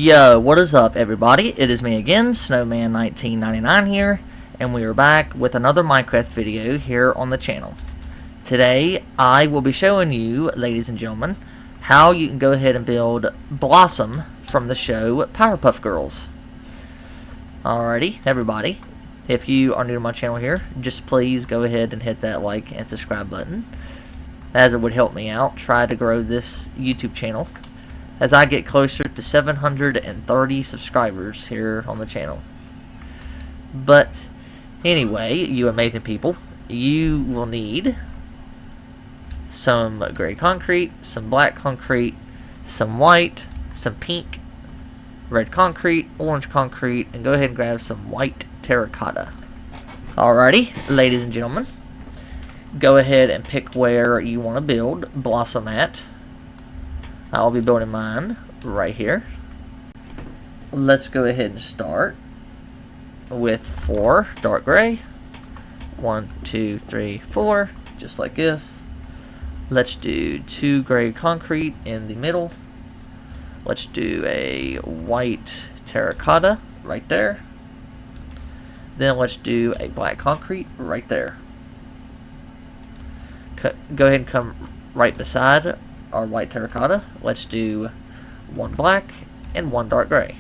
Yo, what is up, everybody? It is me again, Snowman1999 here, and we are back with another Minecraft video here on the channel. Today, I will be showing you, ladies and gentlemen, how you can go ahead and build Blossom from the show Powerpuff Girls. Alrighty, everybody, if you are new to my channel here, just please go ahead and hit that like and subscribe button, as it would help me out try to grow this YouTube channel as I get closer to 730 subscribers here on the channel. But anyway, you amazing people, you will need some gray concrete, some black concrete, some white, some pink, red concrete, orange concrete, and go ahead and grab some white terracotta. Alrighty, ladies and gentlemen, go ahead and pick where you want to build Blossom at. I'll be building mine right here. Let's go ahead and start with 4 dark gray. 1, 2, 3, 4, just like this. Let's do 2 gray concrete in the middle. Let's do a white terracotta right there. Then let's do a black concrete right there. Go ahead and come right beside our white terracotta. Let's do 1 black and 1 dark gray.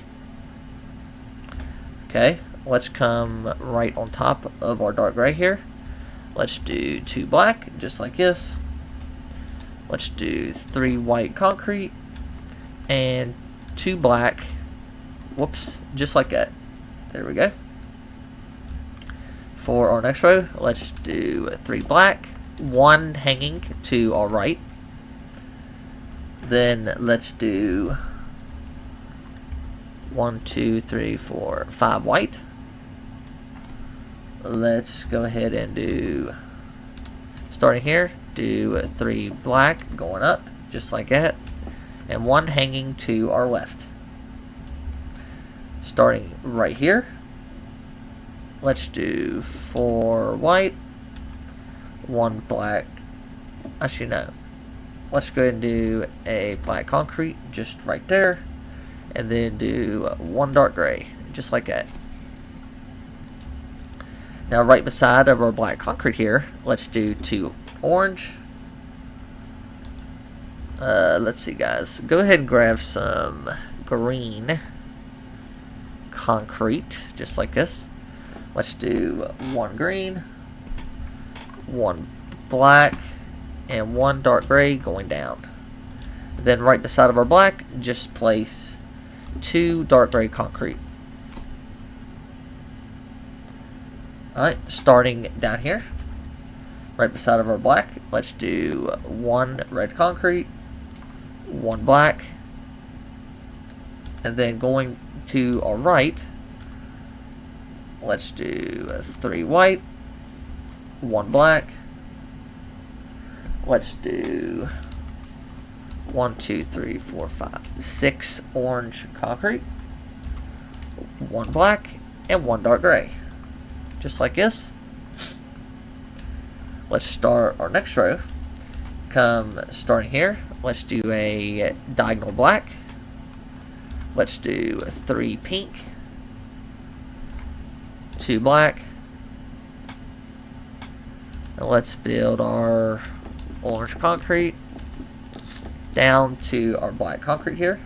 Okay, let's come right on top of our dark gray here. Let's do 2 black, just like this. Let's do 3 white concrete and 2 black. Whoops, just like that. There we go. For our next row, let's do 3 black, 1 hanging to our right. Then let's do 1, 2, 3, 4, 5 white. Let's go ahead and do, starting here, do 3 black going up, just like that, and 1 hanging to our left. Starting right here, let's do 4 white, 1 black. Actually, no. Let's go ahead and do a black concrete just right there, and then do 1 dark gray, just like that. Now right beside of our black concrete here, let's do 2 orange. Let's see, guys. Go ahead and grab some green concrete, just like this. Let's do 1 green, 1 black, and 1 dark gray going down. Then right beside of our black, just place 2 dark gray concrete. Alright, starting down here, right beside of our black, let's do 1 red concrete, 1 black, and then going to our right, let's do 3 white, 1 black. Let's do 1, 2, 3, 4, 5, 6 orange concrete, 1 black, and 1 dark gray. Just like this. Let's start our next row. Come starting here. Let's do a diagonal black. Let's do 3 pink, 2 black. And let's build our orange concrete down to our black concrete here,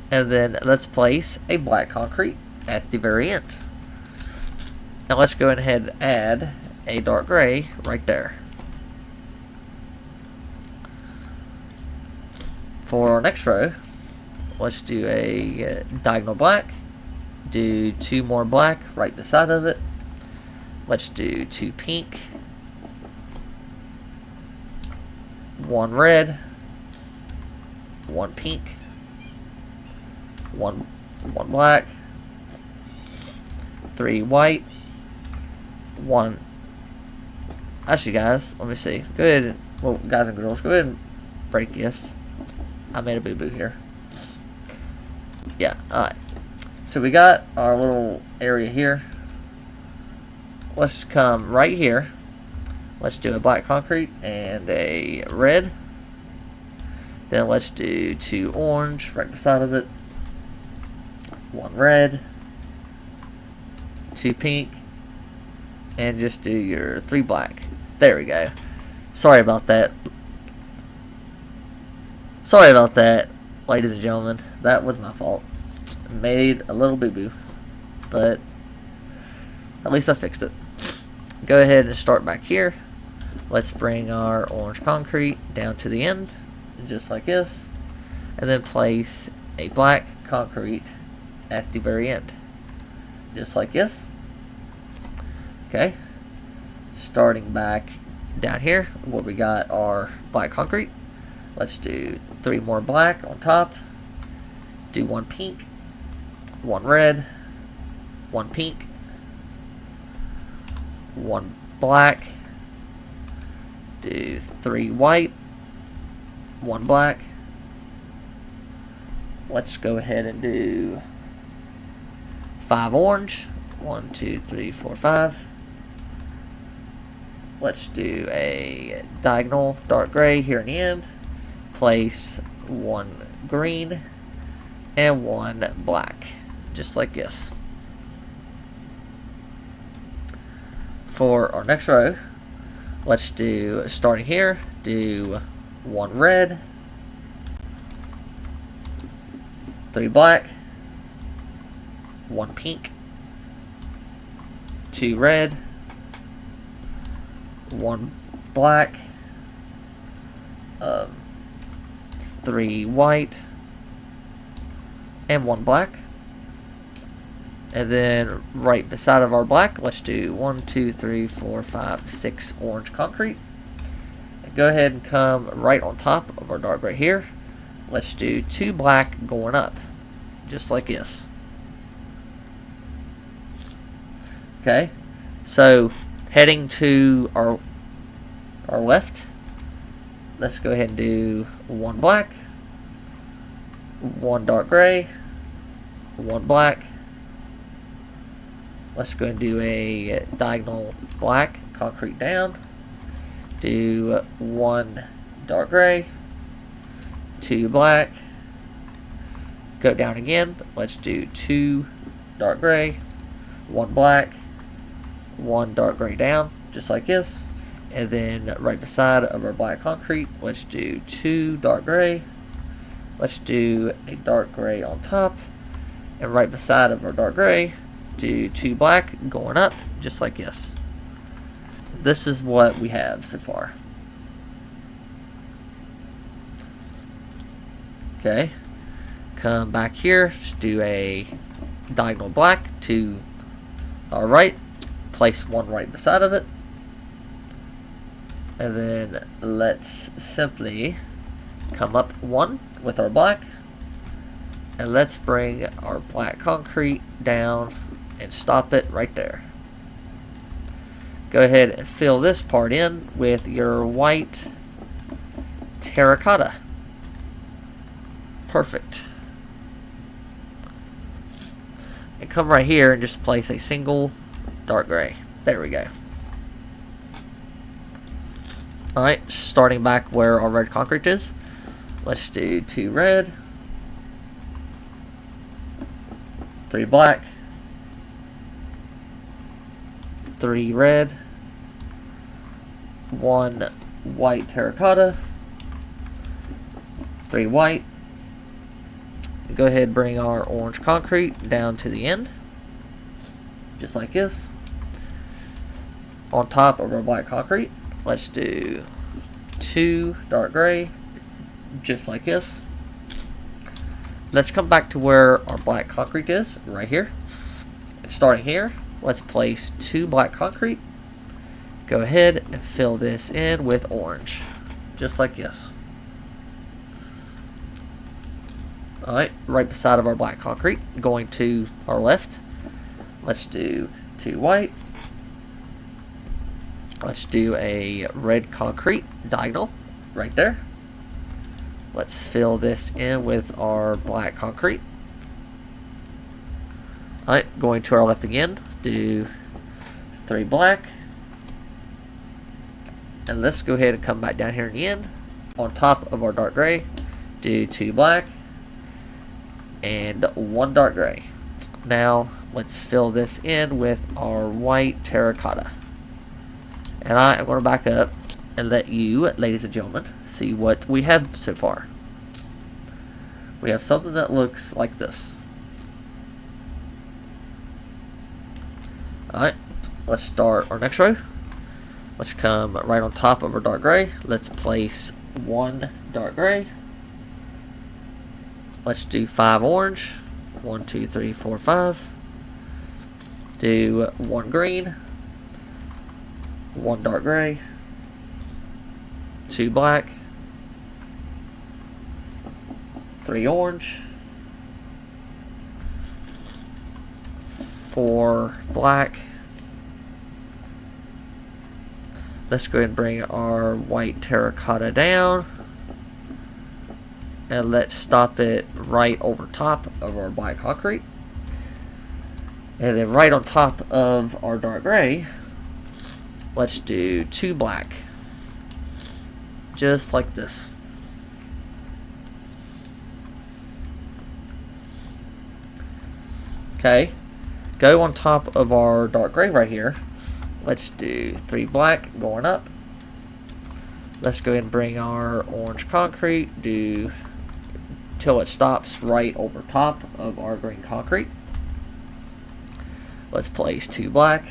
and then let's place a black concrete at the very end. Now let's go ahead and add a dark gray right there. For our next row, let's do a diagonal black, do 2 more black right beside of it. Let's do 2 pink, 1 red, 1 pink, 1 black, 3 white, 1. Actually, guys, let me see. Go ahead and, well, guys and girls, go ahead and break this. I made a boo-boo here. Yeah, alright. So we got our little area here. Let's come right here. Let's do a black concrete and a red. Then let's do 2 orange right beside of it. 1 red, 2 pink, and just do your 3 black. There we go. Sorry about that. Sorry about that, ladies and gentlemen. That was my fault. Made a little boo-boo, but at least I fixed it. Go ahead and start back here. Let's bring our orange concrete down to the end, just like this, and then place a black concrete at the very end, just like this. Okay, starting back down here where we got our black concrete, let's do 3 more black on top, do 1 pink, 1 red, 1 pink, 1 black, do 3 white, 1 black. Let's go ahead and do 5 orange. 1, 2, 3, 4, 5. Let's do a diagonal dark gray here in the end. Place 1 green and 1 black, just like this. For our next row, let's do, starting here, do 1 red, 3 black, 1 pink, 2 red, 1 black, 3 white, and 1 black. And then right beside of our black, let's do 1, 2, 3, 4, 5, 6 orange concrete. And go ahead and come right on top of our dark right here. Let's do 2 black going up, just like this. Okay, so heading to our left, let's go ahead and do 1 black, 1 dark gray, 1 black. Let's go and do a diagonal black concrete down. Do 1 dark gray, 2 black. Go down again. Let's do 2 dark gray, 1 black, 1 dark gray down, just like this. And then right beside of our black concrete, let's do 2 dark gray. Let's do a dark gray on top. And right beside of our dark gray, do 2 black going up, just like this. This is what we have so far. Okay, come back here, just do a diagonal black to our right, place 1 right beside of it, and then let's simply come up 1 with our black, and let's bring our black concrete down and stop it right there. Go ahead and fill this part in with your white terracotta. Perfect. And come right here and just place a single dark gray. There we go. Alright, starting back where our red concrete is, let's do 2 red, 3 black, 3 red, 1 white terracotta, 3 white. Go ahead and bring our orange concrete down to the end, just like this. On top of our black concrete, let's do 2 dark gray, just like this. Let's come back to where our black concrete is, right here. And starting here, let's place 2 black concrete. Go ahead and fill this in with orange, just like this. Alright, right beside of our black concrete, going to our left, let's do 2 white. Let's do a red concrete diagonal right there. Let's fill this in with our black concrete. Alright, going to our left again, do 3 black. And let's go ahead and come back down here in the end. On top of our dark gray, do 2 black and 1 dark gray. Now let's fill this in with our white terracotta. And I am going to back up and let you, ladies and gentlemen, see what we have so far. We have something that looks like this. Alright, let's start our next row. Let's come right on top of our dark gray. Let's place one dark gray. Let's do 5 orange. 1, 2, 3, 4, 5. Do 1 green. 1 dark gray. 2 black. 3 orange. 4 black. Let's go ahead and bring our white terracotta down. And let's stop it right over top of our black concrete. And then right on top of our dark gray, let's do 2 black. Just like this. Okay. Go on top of our dark gray right here. Let's do 3 black going up. Let's go ahead and bring our orange concrete. Do till it stops right over top of our green concrete. Let's place 2 black.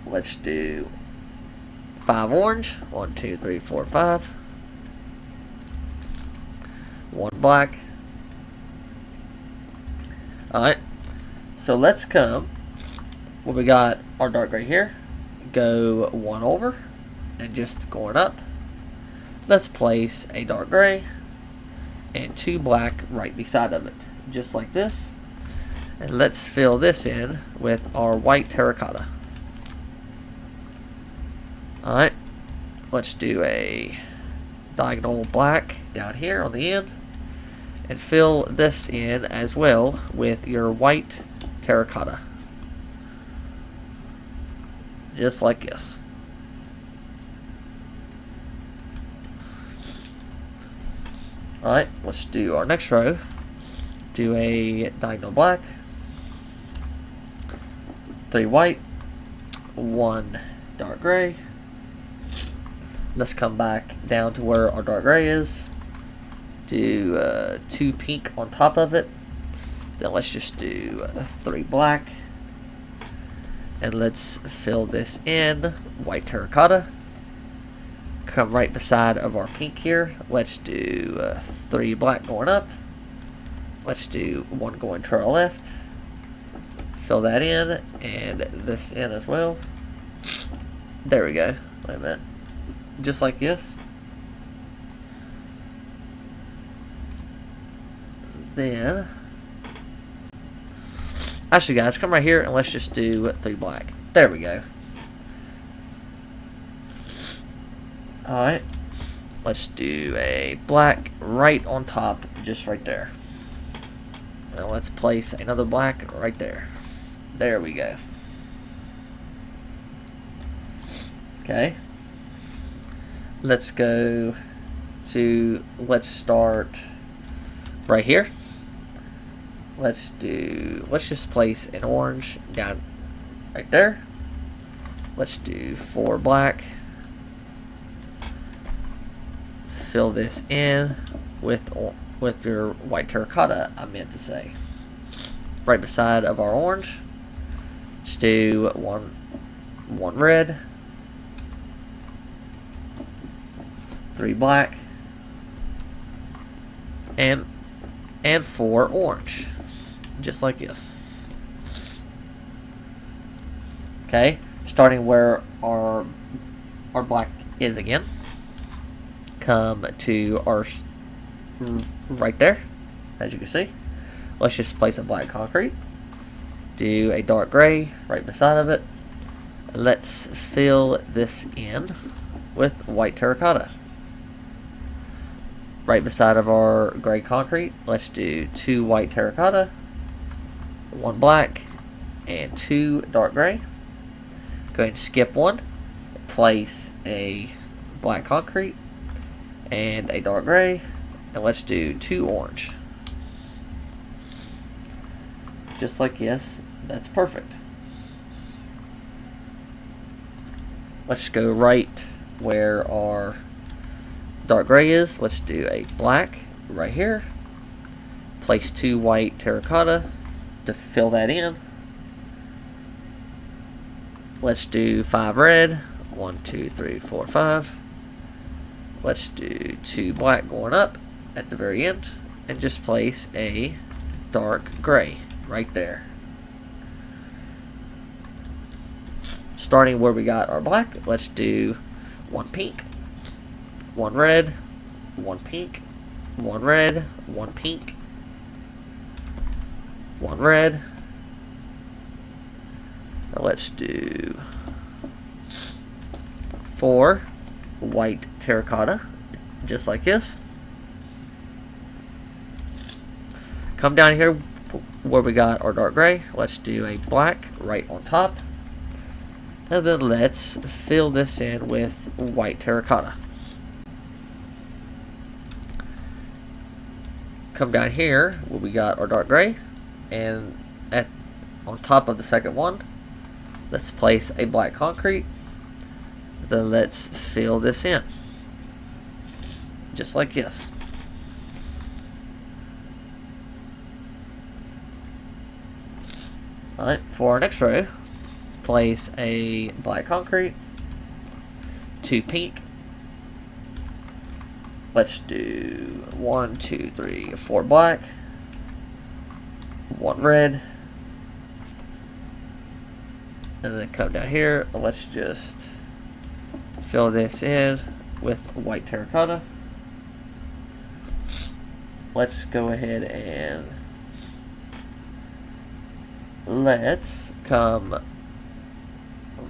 Let's do 5 orange. 1, 2, 3, 4, 5. 1 black. Alright. So let's come. Well, we got our dark gray here. Go 1 over. And just going up. Let's place a dark gray and 2 black right beside of it, just like this. And let's fill this in with our white terracotta. Alright, let's do a diagonal black down here on the end and fill this in as well with your white terracotta, just like this. Alright, let's do our next row. Do a diagonal black, 3 white, 1 dark gray. Let's come back down to where our dark gray is. Do 2 pink on top of it. Then let's just do 3 black. And let's fill this in white terracotta. Come right beside of our pink here. Let's do 3 black going up. Let's do 1 going to our left. Fill that in and this in as well. There we go. Wait a minute. Just like this. Then, actually guys, come right here and let's just do 3 black. There we go. Alright, let's do a black right on top, just right there. Now let's place another black right there. There we go. Okay. Let's go to, let's start right here. Let's just place an orange down right there. Let's do 4 black. Fill this in with your white terracotta, I meant to say. Right beside of our orange. Let's do one red. 3 black. And 4 orange. Just like this. Okay, starting where our black is again. Come to our right there, as you can see. Let's just place a black concrete. Do a dark gray right beside of it. Let's fill this in with white terracotta. Right beside of our gray concrete, let's do 2 white terracotta, 1 black, and 2 dark gray. Go ahead and skip 1. Place a black concrete and a dark gray, and let's do 2 orange. just like this. That's perfect. Let's go right where our dark gray is. Let's do a black right here. Place 2 white terracotta to fill that in. Let's do 5 red. 1, 2, 3, 4, 5. Let's do 2 black going up at the very end. And just place a dark gray right there. Starting where we got our black, let's do 1 pink, 1 red, 1 pink, 1 red, 1 pink, 1 red. Now let's do 4 white terracotta, just like this. Come down here where we got our dark gray. Let's do a black right on top. And then let's fill this in with white terracotta. Come down here where we got our dark gray. And on top of the second one, let's place a black concrete. Then let's fill this in. Just like this. Alright, for our next row, place a black concrete, 2 pink. Let's do 1, 2, 3, 4 black, 1 red, and then come down here. Let's just fill this in with white terracotta. Let's go ahead and let's come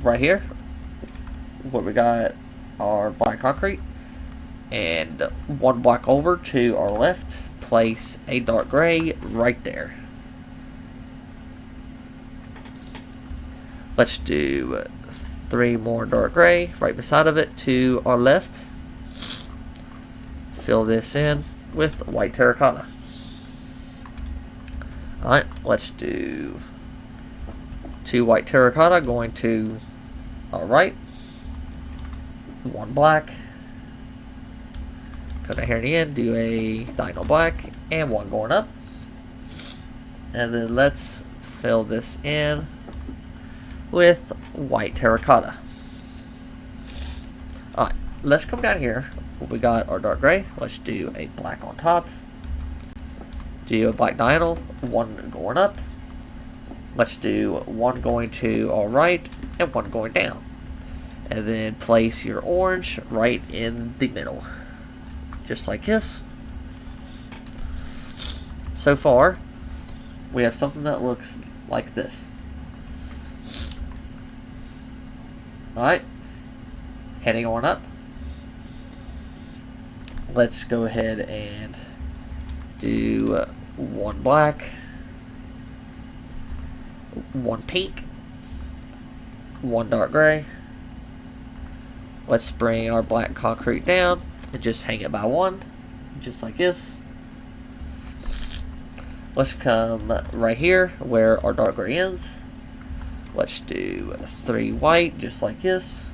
right here where we got our black concrete, and 1 block over to our left, place a dark gray right there. Let's do 3 more dark gray right beside of it to our left. Fill this in with white terracotta. Alright, let's do 2 white terracotta going to our right, 1 black. Go down here in the end, do a diagonal black, and 1 going up. And then let's fill this in with white terracotta. Alright, let's come down here. We got our dark gray. Let's do a black on top. Do a black diagonal, 1 going up. Let's do 1 going to our right and 1 going down. And then place your orange right in the middle. Just like this. So far, we have something that looks like this. Alright, heading on up. Let's go ahead and do 1 black, 1 pink, 1 dark gray. Let's bring our black concrete down and just hang it by 1, just like this. Let's come right here where our dark gray ends. Let's do 3 white, just like this,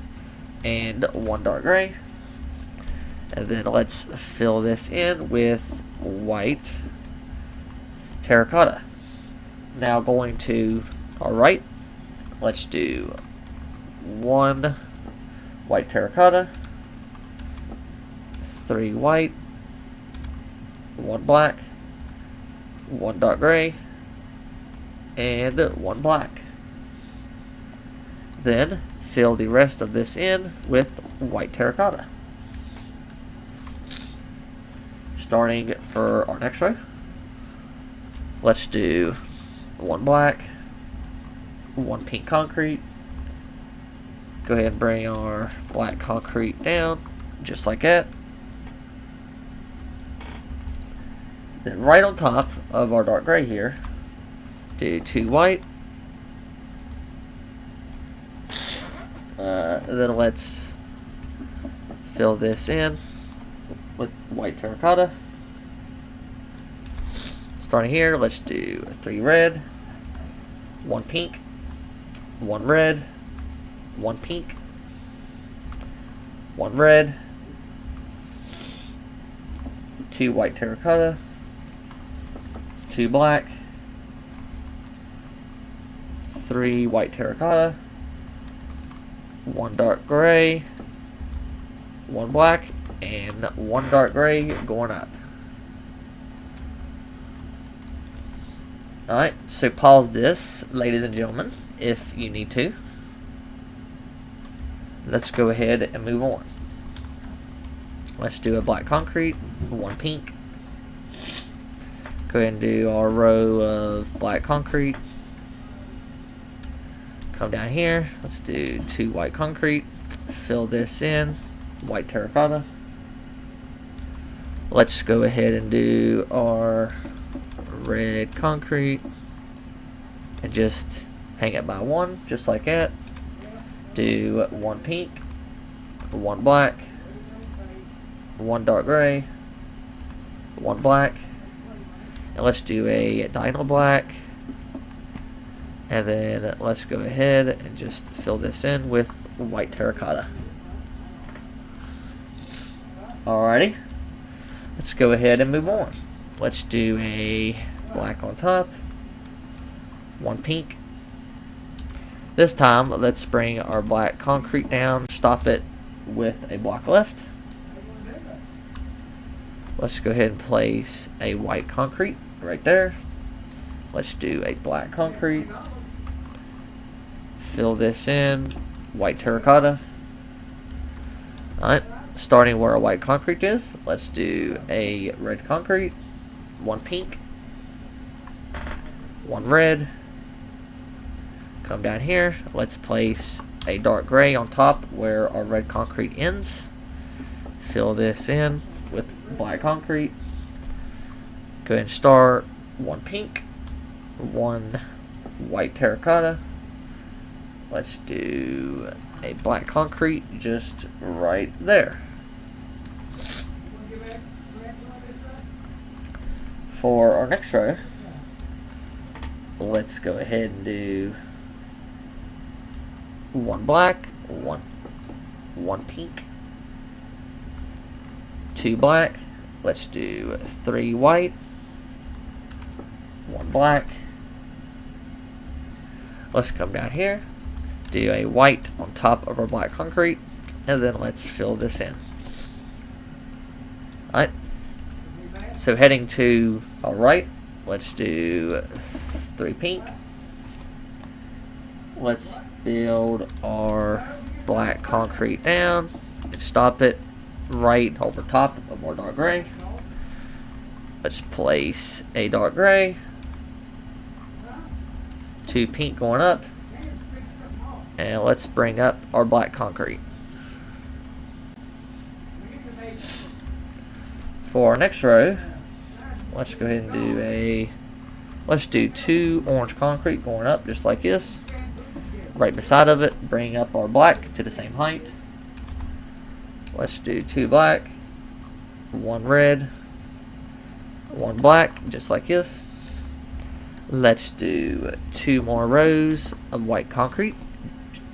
and 1 dark gray. And then let's fill this in with white terracotta. Now going to our right, let's do 1 white terracotta, 3 white, 1 black, 1 dark gray, and 1 black. Then fill the rest of this in with white terracotta. Starting for our next row, let's do 1 black, 1 pink concrete. Go ahead and bring our black concrete down, just like that. Then right on top of our dark gray here, do 2 white. Then let's fill this in with white terracotta. Starting here, let's do 3 red, 1 pink, 1 red, 1 pink, 1 red, 2 white terracotta, 2 black, 3 white terracotta, 1 dark gray, 1 black, and 1 dark gray going up. Alright, so pause this, ladies and gentlemen, if you need to. Let's go ahead and move on. Let's do a black concrete, 1 pink. Go ahead and do our row of black concrete. Come down here, let's do 2 white concrete. Fill this in, white terracotta. Let's go ahead and do our red concrete and just hang it by 1, just like that. Do 1 pink, 1 black, 1 dark gray, 1 black, and let's do a dino black, and then let's go ahead and just fill this in with white terracotta. Alrighty, let's go ahead and move on. Let's do a black on top, 1 pink. This time, let's bring our black concrete down, stop it with a block left. Let's go ahead and place a white concrete right there. Let's do a black concrete. Fill this in, white terracotta. Alright, starting where our white concrete is, let's do a red concrete, 1 pink, 1 red. Come down here, let's place a dark gray on top where our red concrete ends. Fill this in with black concrete. Go ahead and start 1 pink, 1 white terracotta. Let's do a black concrete just right there. For our next row, let's go ahead and do 1 black, 1 pink, 2 black. Let's do 3 white, 1 black. Let's come down here, do a white on top of our black concrete, and then let's fill this in. Alright, so heading to our right, let's do 3 pink. Let's build our black concrete down and stop it right over top of our dark gray. Let's place a dark gray, 2 pink going up, and let's bring up our black concrete. For our next row, let's go ahead and do 2 orange concrete going up just like this. Right beside of it, bring up our black to the same height. Let's do 2 black, 1 red, 1 black, just like this. Let's do 2 more rows of white concrete,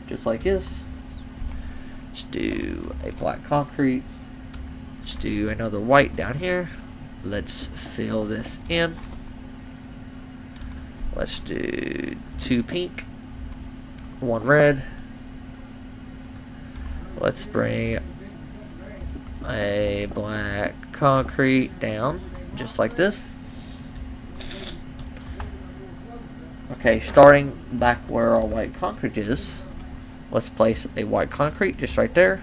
just like this. Let's do a black concrete. Let's do another white down here. Let's fill this in. Let's do 2 pink, 1 red. Let's bring a black concrete down just like this. Okay, starting back where our white concrete is, let's place a white concrete just right there.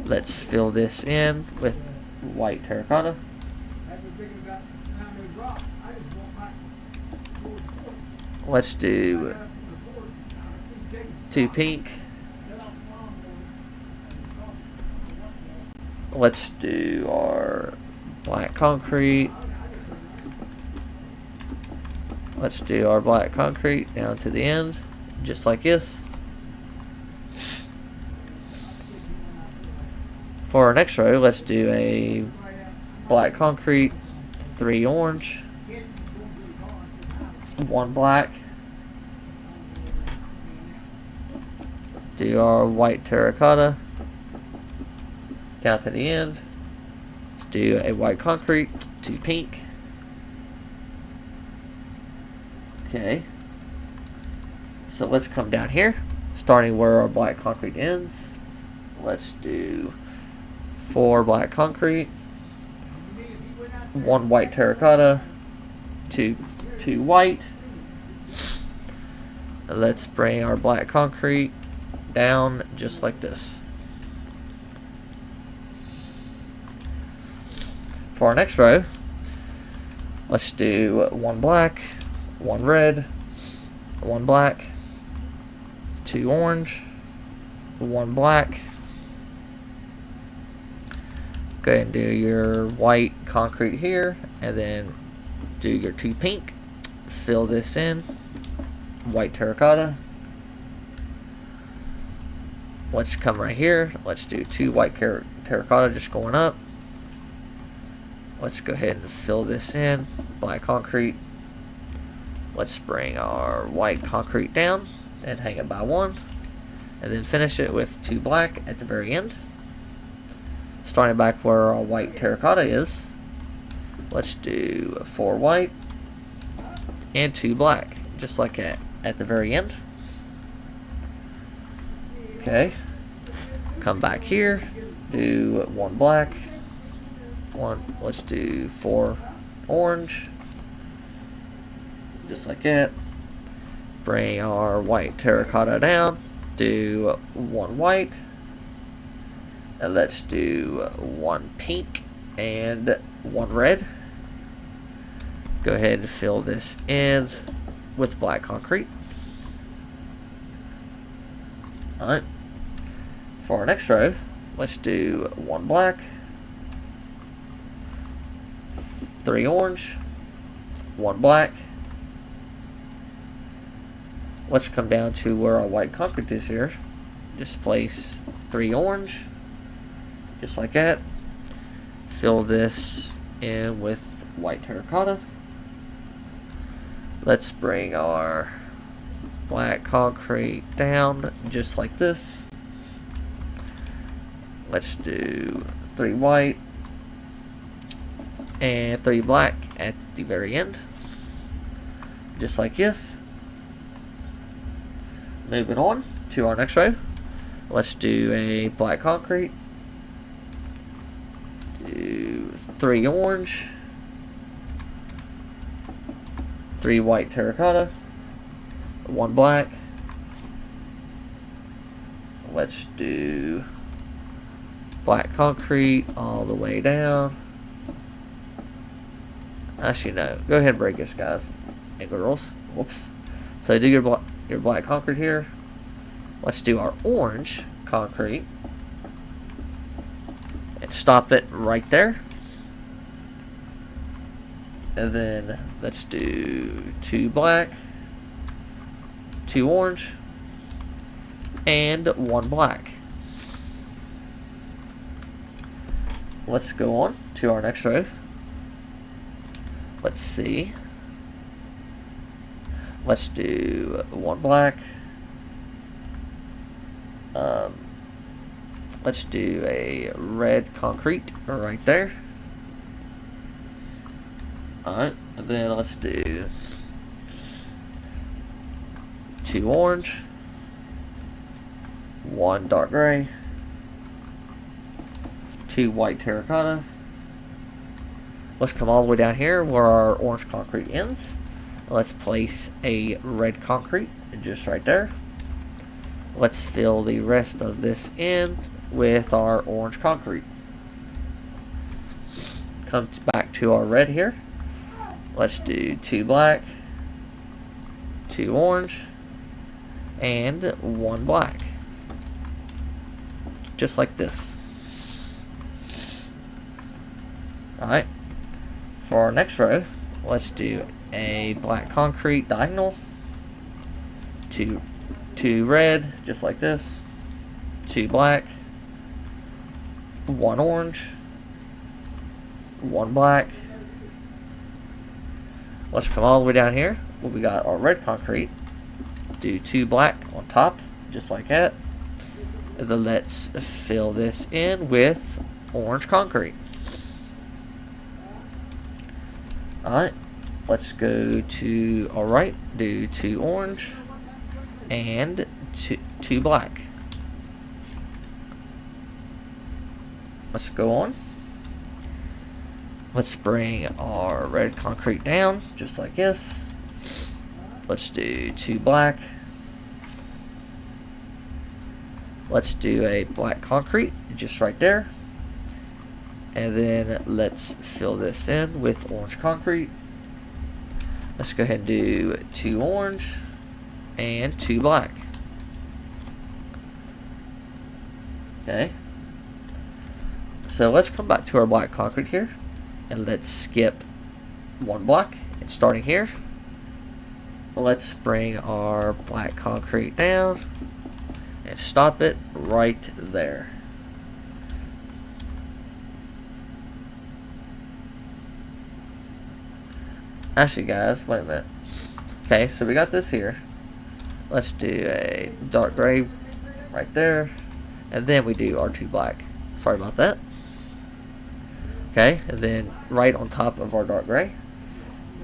Let's fill this in with white terracotta. Let's do 2 pink. Let's do our black concrete. Let's do our black concrete down to the end, just like this. For our next row, let's do a black concrete, 3 orange, 1 black, do our white terracotta down to the end. Let's do a white concrete, 2 pink. Okay. So let's come down here, starting where our black concrete ends. Let's do 4 black concrete, 1 white terracotta, 2 white. Let's bring our black concrete down just like this. For our next row, let's do 1 black, 1 red, 1 black, 2 orange, 1 black. Go ahead and do your white concrete here, and then do your 2 pink. Fill this in. White terracotta. Let's come right here. Let's do 2 white terracotta just going up. Let's go ahead and fill this in. Black concrete. Let's bring our white concrete down and hang it by 1. And then finish it with 2 black at the very end. Starting back where our white terracotta is. Let's do 4 white and 2 black. Just like that at the very end. Okay. Come back here. Do 1 black. Let's do 4 orange. Just like that. Bring our white terracotta down. Do 1 white. And let's do 1 pink and 1 red. Go ahead and fill this in with black concrete. Alright. For our next row, let's do 1 black, 3 orange, 1 black. Let's come down to where our white concrete is here. Just place 3 orange, just like that. Fill this in with white terracotta. Let's bring our black concrete down just like this. Let's do 3 white and 3 black at the very end. Just like this. Moving on to our next row. Let's do a black concrete. Do 3 orange. 3 white terracotta, 1 black. Let's do black concrete all the way down. Actually, no. Go ahead and break this, guys and girls. Whoops. So do your black concrete here. Let's do our orange concrete and stop it right there. And then let's do 2 black, 2 orange, and 1 black. Let's go on to our next row. Let's see. Let's do 1 black. Let's do a red concrete right there. Alright, and then let's do 2 orange, 1 dark gray, 2 white terracotta. Let's come all the way down here where our orange concrete ends. Let's place a red concrete just right there. Let's fill the rest of this in with our orange concrete. Come back to our red here. Let's do 2 black, 2 orange, and 1 black. Just like this. Alright. For our next row, let's do a black concrete diagonal, 2 red, just like this, 2 black, 1 orange, 1 black. Let's come all the way down here where we got our red concrete. Do 2 black on top, just like that. And then let's fill this in with orange concrete. Alright, let's go to, alright, do 2 orange and two black. Let's go on. Let's bring our red concrete down, just like this. Let's do 2 black. Let's do a black concrete, just right there. And then let's fill this in with orange concrete. Let's go ahead and do 2 orange and 2 black. Okay. So let's come back to our black concrete here. And let's skip 1 block. And starting here, let's bring our black concrete down and stop it right there. Actually, guys, wait a minute. Okay, so we got this here. Let's do a dark gray right there. And then we do our 2 black. Sorry about that. Okay, and then right on top of our dark gray,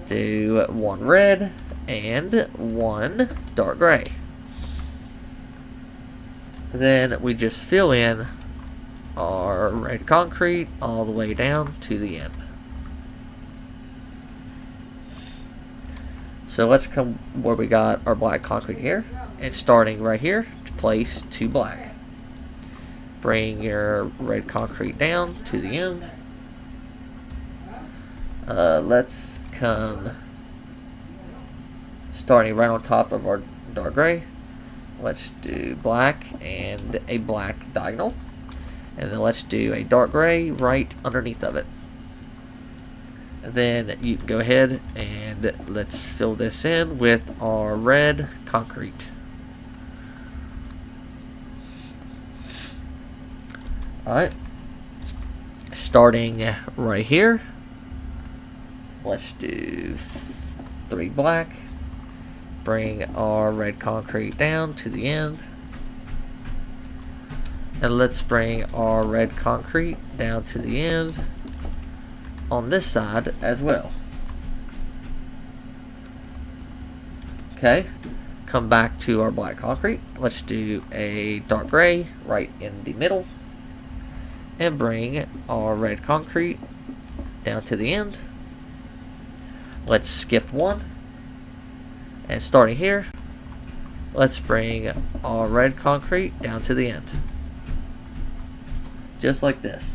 do 1 red and 1 dark gray. Then we just fill in our red concrete all the way down to the end. So let's come where we got our black concrete here, and starting right here, place 2 black. Bring your red concrete down to the end. Let's come starting right on top of our dark gray. Let's do black and a black diagonal, and then let's do a dark gray right underneath of it. And then you can go ahead and let's fill this in with our red concrete. Alright, starting right here, let's do 3 black. Bring our red concrete down to the end. And let's bring our red concrete down to the end on this side as well. Okay, come back to our black concrete. Let's do a dark gray right in the middle. And bring our red concrete down to the end. Let's skip 1. And starting here, let's bring our red concrete down to the end. Just like this.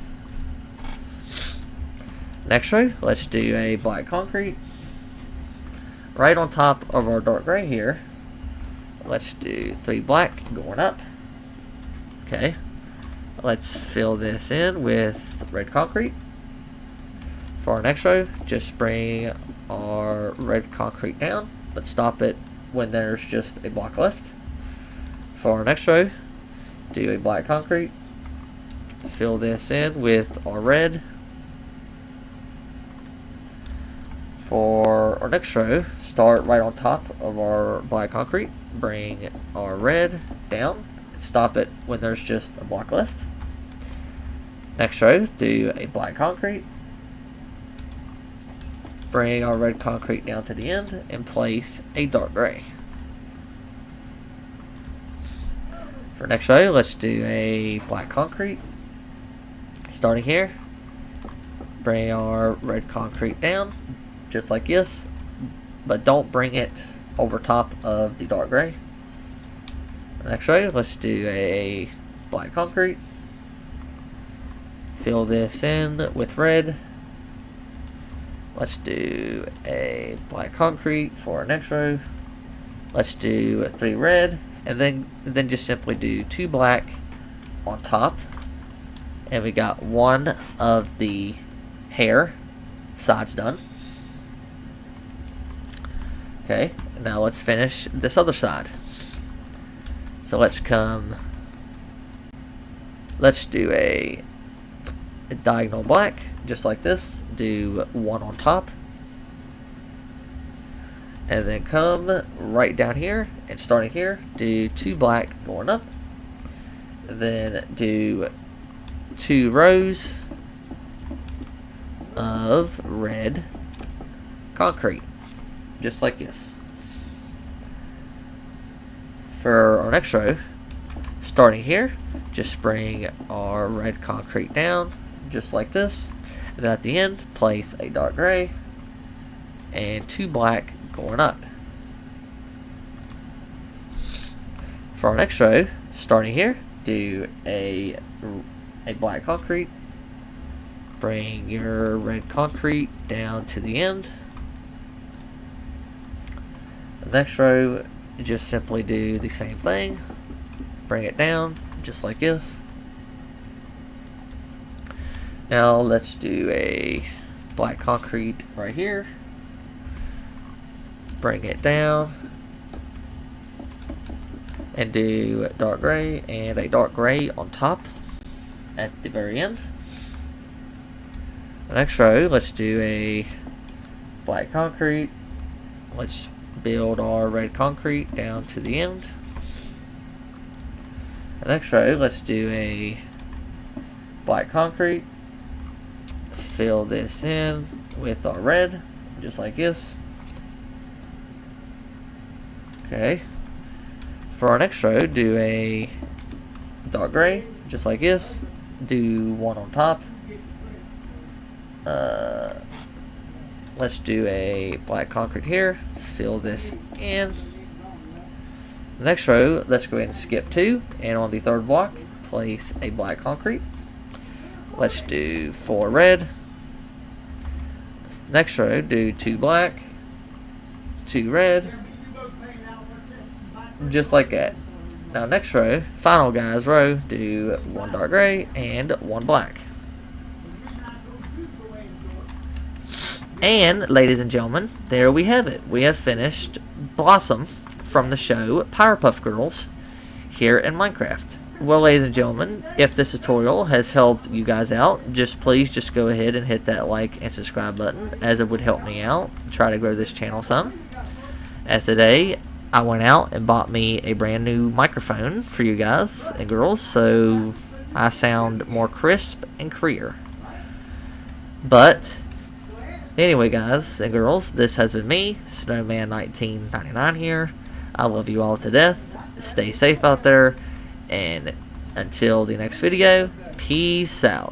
Next row, let's do a black concrete. Right on top of our dark gray here, let's do 3 black going up. Okay. Let's fill this in with red concrete. For our next row, just bring our red concrete down, but stop it when there's just a block left. For our next row, do a black concrete. Fill this in with our red. For our next row, start right on top of our black concrete. Bring our red down. Stop it when there's just a block left. Next row, do a black concrete. Bring our red concrete down to the end and place a dark gray. For next row, let's do a black concrete. Starting here, bring our red concrete down, just like this, but don't bring it over top of the dark gray. Next row, let's do a black concrete. Fill this in with red. Let's do a black concrete for our next row. Let's do 3 red, and then just simply do 2 black on top. And we got one of the hair sides done. Okay, now let's finish this other side. So let's do a diagonal black, just like this. Do 1 on top. And then come right down here, and starting here, do 2 black going up. then do 2 rows of red concrete, just like this. For our next row, starting here, just bring our red concrete down, just like this. And then at the end, place a dark gray and 2 black going up. For our next row, starting here, do a black concrete, bring your red concrete down to the end. The next row, just simply do the same thing, bring it down just like this. Now let's do a black concrete right here, bring it down, and do a dark gray and a dark gray on top at the very end. The next row, let's do a black concrete. Let's build our red concrete down to the end. The next row, let's do a black concrete. Fill this in with our red, just like this. Okay. For our next row, do a dark gray, just like this. Do 1 on top. Let's do a black concrete here. Fill this in. The next row, let's go ahead and skip 2. And on the 3rd block, place a black concrete. Let's do 4 red. Next row, do 2 black, 2 red. Just like that. Now next row, final guys row, do 1 dark gray and 1 black. And ladies and gentlemen, there we have it. We have finished Blossom from the show Powerpuff Girls here in Minecraft. Well, ladies and gentlemen, if this tutorial has helped you guys out, please just go ahead and hit that like and subscribe button, as it would help me out, try to grow this channel some. As today, I went out and bought me a brand new microphone for you guys and girls, so I sound more crisp and clear. But anyway, guys and girls, this has been me, Snowman1999 here. I love you all to death. Stay safe out there, and until the next video, peace out.